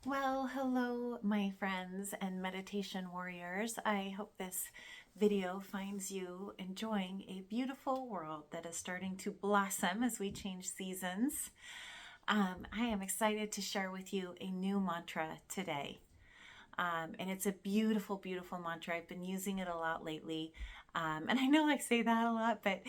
Well, hello, my friends and meditation warriors. I hope this video finds you enjoying a beautiful world that is starting to blossom as we change seasons. I am excited to share with you a new mantra today. And it's a beautiful, beautiful mantra. I've been using it a lot lately. And I know I say that a lot, but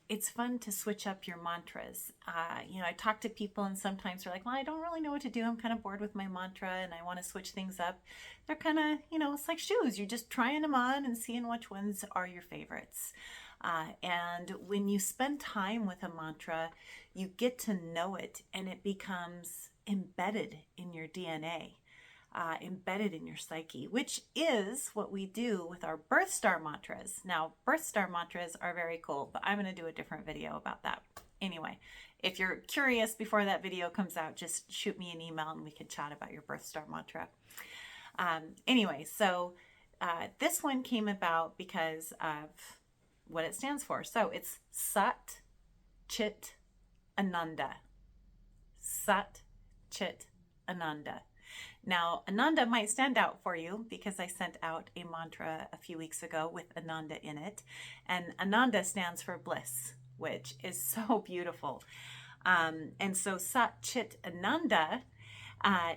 it's fun to switch up your mantras. I talk to people and sometimes they're like, well, I don't really know what to do. I'm kind of bored with my mantra and I want to switch things up. They're kind of, it's like shoes. You're just trying them on and seeing which ones are your favorites. And when you spend time with a mantra, you get to know it and it becomes embedded in your DNA. Embedded in your psyche, which is what we do with our birth star mantras. Now, birth star mantras are very cool, but I'm going to do a different video about that. Anyway, if you're curious before that video comes out, just shoot me an email and we can chat about your birth star mantra. This one came about because of what it stands for. So it's Sat-cit-ānanda. Sat-cit-ānanda. Now, Ananda might stand out for you because I sent out a mantra a few weeks ago with Ananda in it. And Ananda stands for bliss, which is so beautiful. And so Sat-cit-ānanda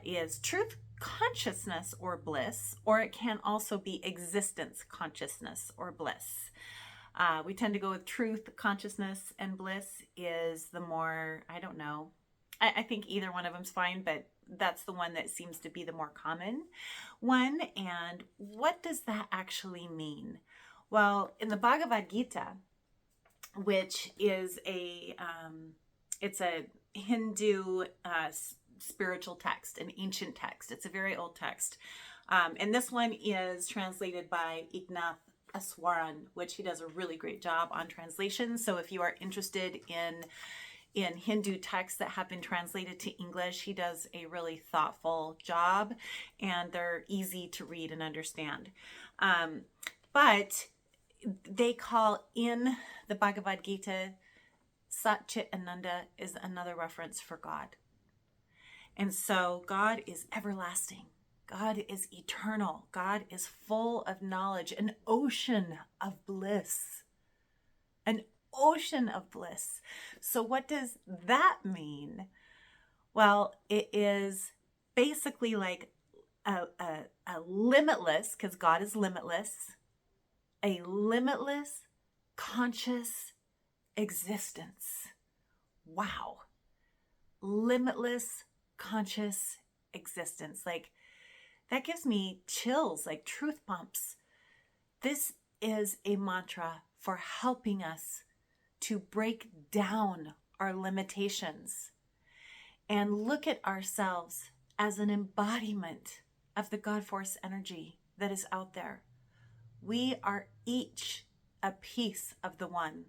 is truth consciousness or bliss, or it can also be existence consciousness or bliss. We tend to go with truth consciousness, and bliss is the more, I don't know, I think either one of them's fine, but that's the one that seems to be the more common one. And what does that actually mean? Well, in the Bhagavad Gita, which is it's a Hindu spiritual text, an ancient text. It's a very old text. And this one is translated by Ignath Aswaran, which he does a really great job on translation. So if you are interested in Hindu texts that have been translated to English, he does a really thoughtful job and they're easy to read and understand. But they call in the Bhagavad Gita, Sat-cit-ānanda is another reference for God. And so God is everlasting. God is eternal. God is full of knowledge, an ocean of bliss. An ocean of bliss. So what does that mean? Well, it is basically like a limitless, because God is limitless, a limitless conscious existence. Wow. Limitless conscious existence. Like, that gives me chills, like truth bumps. This is a mantra for helping us to break down our limitations and look at ourselves as an embodiment of the God force energy that is out there. We are each a piece of the one,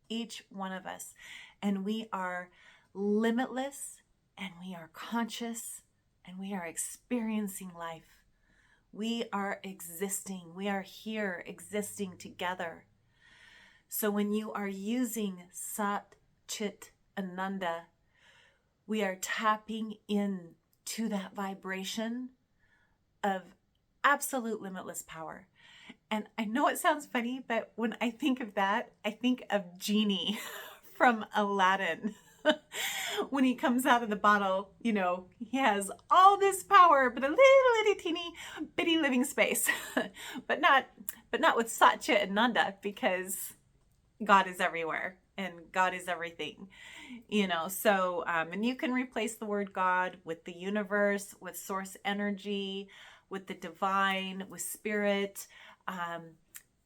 each one of us, and we are limitless and we are conscious and we are experiencing life. We are existing. We are here existing together. So when you are using Sat-cit-ānanda, we are tapping in to that vibration of absolute limitless power. And I know it sounds funny, but when I think of that, I think of Genie from Aladdin. When he comes out of the bottle, he has all this power, but a little teeny bitty living space. but not with Sat-cit-ānanda, because God is everywhere and God is everything, so, and you can replace the word God with the universe, with source energy, with the divine, with spirit,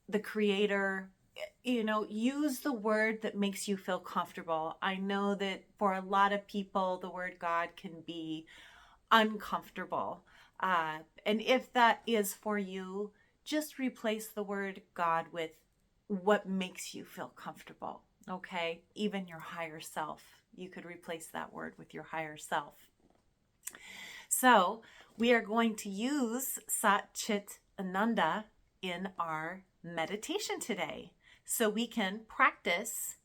the creator, use the word that makes you feel comfortable. I know that for a lot of people, the word God can be uncomfortable. And if that is for you, just replace the word God with what makes you feel comfortable, okay? Even your higher self. You could replace that word with your higher self. So we are going to use Sat-cit-ānanda in our meditation today, so we can practice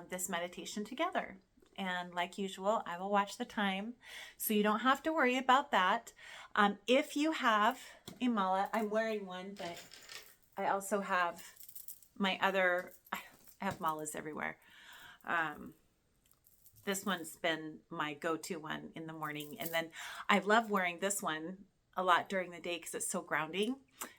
this meditation together. and like usual, I will watch the time, so you don't have to worry about that. If you have a mala, I'm wearing one, but I also have my other, I have malas everywhere. This one's been my go-to one in the morning, and then I love wearing this one a lot during the day because it's so grounding.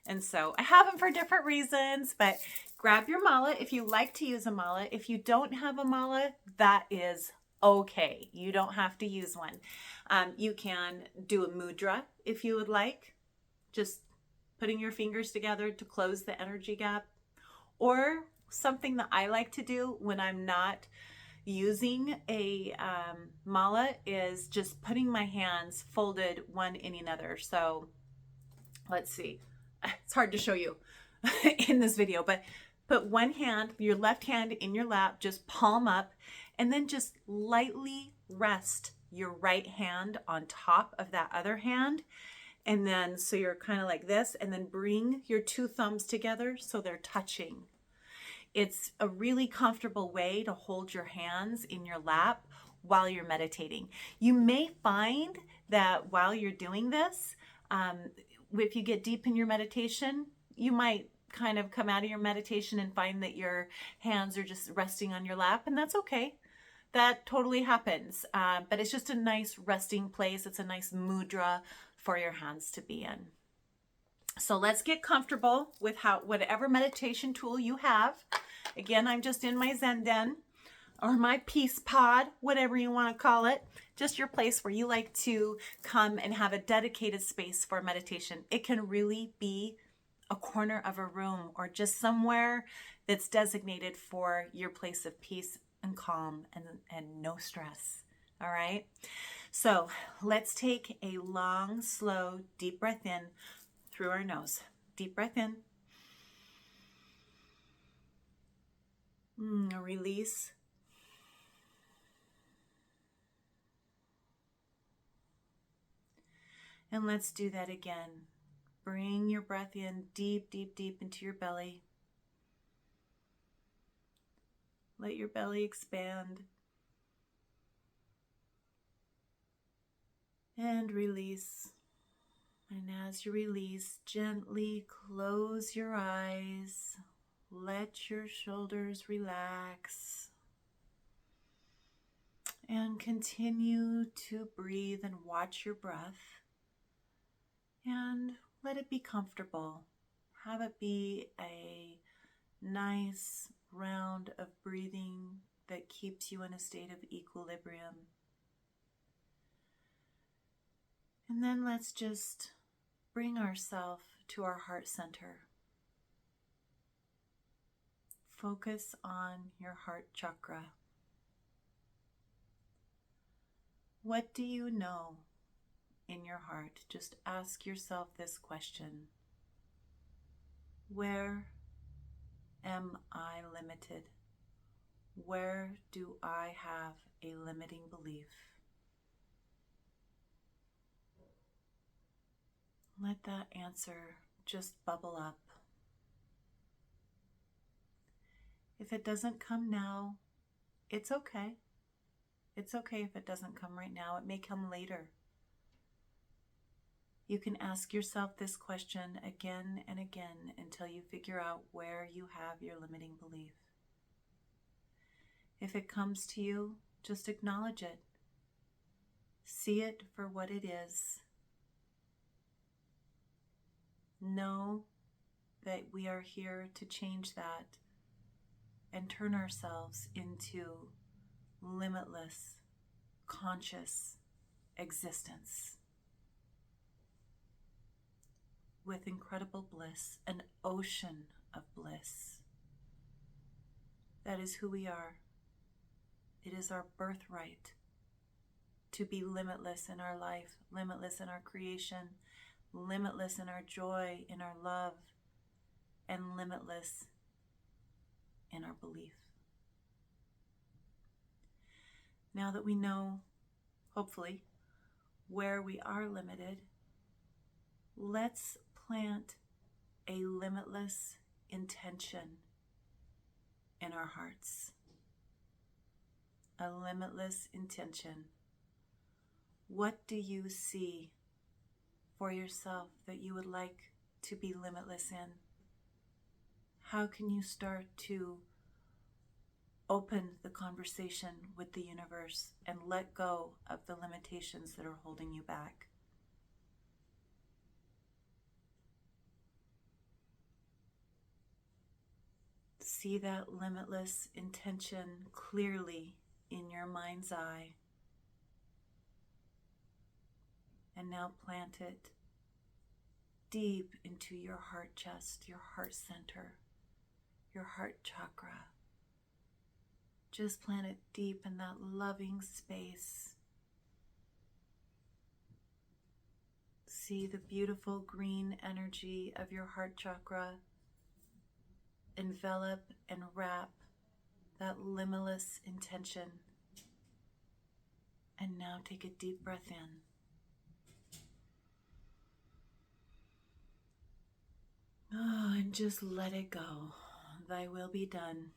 And so I have them for different reasons, but grab your mala if you like to use a mala. If you don't have a mala, that is okay. You don't have to use one. You can do a mudra if you would like, just putting your fingers together to close the energy gap. Or something that I like to do when I'm not using a mala is just putting my hands folded one in another. So let's see, it's hard to show you in this video, but put one hand, your left hand in your lap, just palm up, and then just lightly rest your right hand on top of that other hand. And then so you're kind of like this, and then bring your two thumbs together so they're touching. It's a really comfortable way to hold your hands in your lap while you're meditating. You may find that while you're doing this, if you get deep in your meditation, you might kind of come out of your meditation and find that your hands are just resting on your lap, and that's okay. That totally happens, but it's just a nice resting place. It's a nice mudra for your hands to be in. So let's get comfortable with whatever meditation tool you have. Again, I'm just in my Zen den or my peace pod, whatever you want to call it. Just your place where you like to come and have a dedicated space for meditation. It can really be a corner of a room or just somewhere that's designated for your place of peace and calm and no stress. All right. So let's take a long, slow, deep breath in through our nose. Deep breath in. Release. And let's do that again. Bring your breath in deep, deep, deep into your belly. Let your belly expand. And release. And as you release, gently close your eyes. Let your shoulders relax. And continue to breathe and watch your breath. And let it be comfortable. Have it be a nice round of breathing that keeps you in a state of equilibrium. And then let's just bring ourselves to our heart center. Focus on your heart chakra. What do you know in your heart? Just ask yourself this question. Where am I limited? Where do I have a limiting belief? Let that answer just bubble up. If it doesn't come now, it's okay. It's okay if it doesn't come right now. It may come later. You can ask yourself this question again and again until you figure out where you have your limiting belief. If it comes to you, just acknowledge it. See it for what it is. Know that we are here to change that and turn ourselves into limitless, conscious existence with incredible bliss, an ocean of bliss. That is who we are. It is our birthright to be limitless in our life, limitless in our creation, limitless in our joy, in our love, and limitless in our belief. Now that we know, hopefully, where we are limited, let's plant a limitless intention in our hearts. a limitless intention. What do you see for yourself that you would like to be limitless in? How can you start to open the conversation with the universe and let go of the limitations that are holding you back? See that limitless intention clearly in your mind's eye. And now plant it deep into your heart chest, your heart center, your heart chakra. Just plant it deep in that loving space. See the beautiful green energy of your heart chakra envelop and wrap that limitless intention. And now take a deep breath in. Oh, and just let it go. Thy will be done.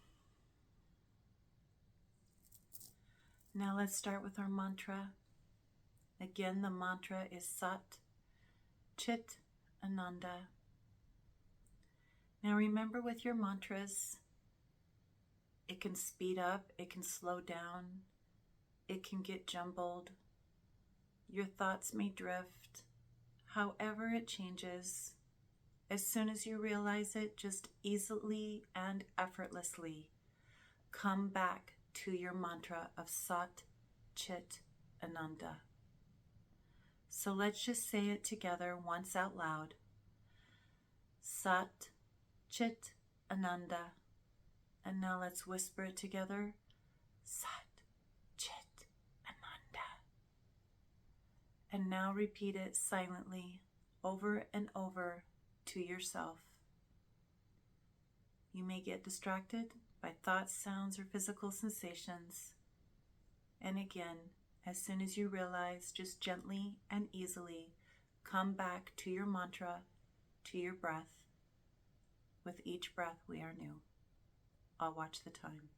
Now let's start with our mantra. Again, the mantra is Sat-cit-ānanda. Now remember, with your mantras, it can speed up, it can slow down, it can get jumbled. Your thoughts may drift. However it changes, as soon as you realize it, just easily and effortlessly come back to your mantra of Sat-cit-ānanda. So let's just say it together once out loud. Sat-cit-ānanda. And now let's whisper it together. Sat-cit-ānanda. And now repeat it silently over and over to yourself. You may get distracted by thoughts, sounds, or physical sensations. And again, as soon as you realize, just gently and easily come back to your mantra, to your breath. With each breath, we are new. I'll watch the time.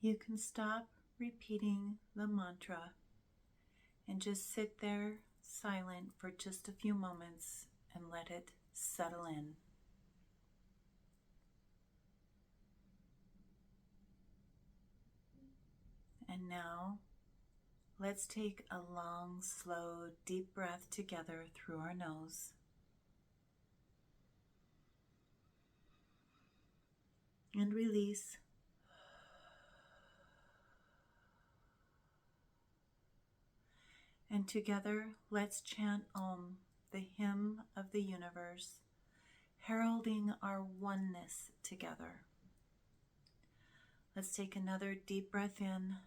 you can stop repeating the mantra and just sit there silent for just a few moments and let it settle in. And now, let's take a long, slow, deep breath together through our nose. And release. And together, let's chant Om, the hymn of the universe, heralding our oneness together. Let's take another deep breath in.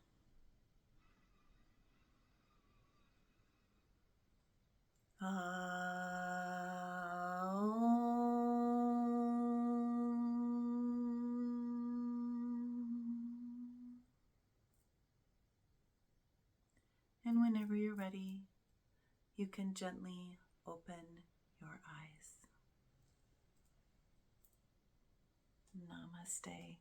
And whenever you're ready, you can gently open your eyes. Namaste.